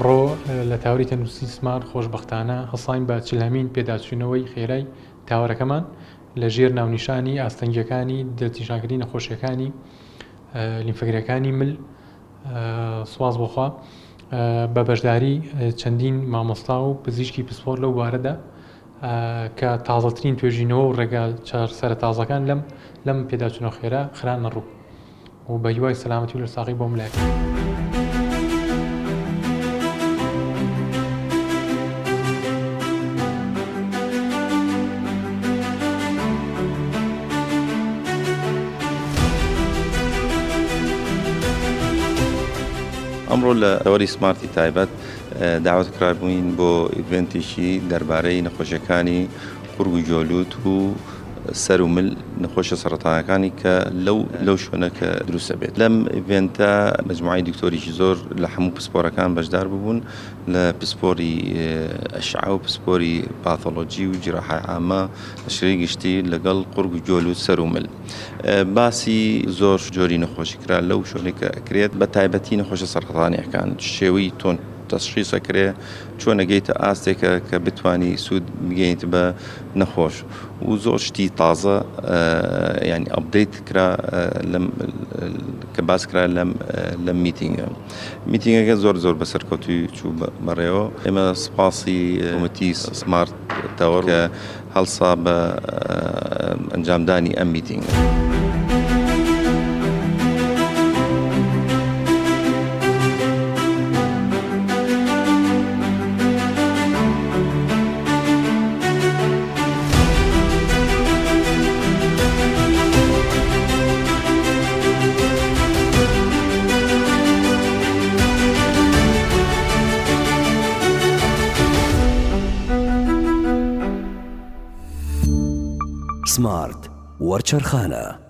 ئەمڕۆ لە تاوری تەندروستی سمارت خۆشبەختانە هەساین بە چلەمین پێداچوونەوەی خێرای تاوەرەکەمان لە ژێر ناونیشانی ئاستەنگیەکانی دەستنیشانکردنی نەخۆشیەکانی لیمفەگرەکانی مل. سواز بۆخوا بە بەشداری چەندین مامۆستا و پزیشکی پسپۆر لەو بارەدا کە تازەترین توێژینەوە و ڕێگا سەرەتازەکان لەم پێداچوونەوە خێرا خرانە ڕوو و بە هیوای سەلامەتی و لەرساغی بۆ ملایەکە. ئەمڕۆ لە ئەوەری سمارتی تایبەت داوەت کرابووین بۆ ئیڤنتێکی دەربارەی نەخۆشیەکانی قورگ و جۆلووت و سەر و مل نەخۆشە سەرەتانەکانی کە لەو شوێنە کە دروستە بێت. لەم ئیڤنتە مەجموعەی دکتۆریکی زۆر لە هەموو پسپۆرەکان بەشدار ببوون، لە پسپۆری ئەشعە و پسپۆری پاثۆلۆجی و جراحای عامە لە شێوەی گشتی لەگەڵ قورگ و جۆلووت سەر و مل. باسی زۆر جۆری نەخۆشی کرا لەو شوێنێک کە ئەکرێت بە تایبەتی نەخۆشە سەرەتانیەکان شێوەی تۆن تەشخیص ئەکرێ چۆن ئەگەیتە ئاستێکە کە بتوانی سوود بگەیت بە نەخۆش و زۆر شتی تازە ینی ئەپدەیت کرا کە باس کرا لەم میتینگەکە زۆر بەسەرکەوتوی چوو بەڕێوە. ئێمە سپاسی حکوومەتی سمارت تاوەر کە هەڵسا بە ئەنجامدانی ئەم میتینگە. سمارت وەرچەرخانە.